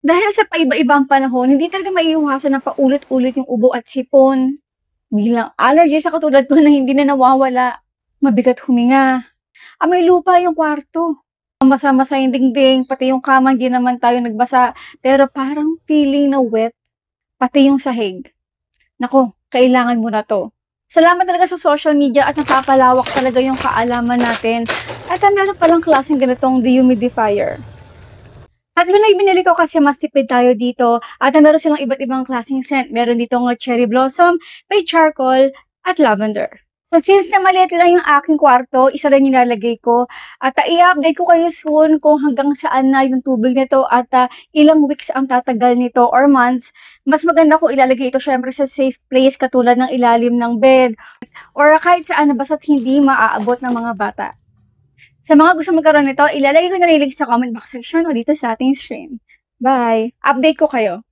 Dahil sa paiba-iba ang panahon, hindi talaga maiiwasan na paulit-ulit yung ubo at sipon. Bilang allergy sa katulad ko na hindi na nawawala. Mabigat huminga. Amoy lupa yung kwarto. Masa-masa yung dingding, pati yung kama hindi naman tayo nagbasa. Pero parang feeling na wet, pati yung sahig. Naku, kailangan mo na 'to. Salamat talaga sa social media at napapalawak talaga yung kaalaman natin. At meron palang klaseng ganitong dehumidifier. At yun ay binili ko kasi mas tipid tayo dito at meron silang iba't ibang klaseng scent. Meron ditong cherry blossom, may charcoal, at lavender. So since na maliit lang yung aking kwarto, isa lang nilalagay ko at i-update ko kayo soon kung hanggang saan na yung tubig nito at ilang weeks ang tatagal nito or months. Mas maganda kung ilalagay ito syempre sa safe place katulad ng ilalim ng bed or kahit saan na basta't hindi maaabot ng mga bata. Sa mga gusto magkaroon nito, ilalagay ko na rin link sa comment box section o dito sa ating stream. Bye! Update ko kayo.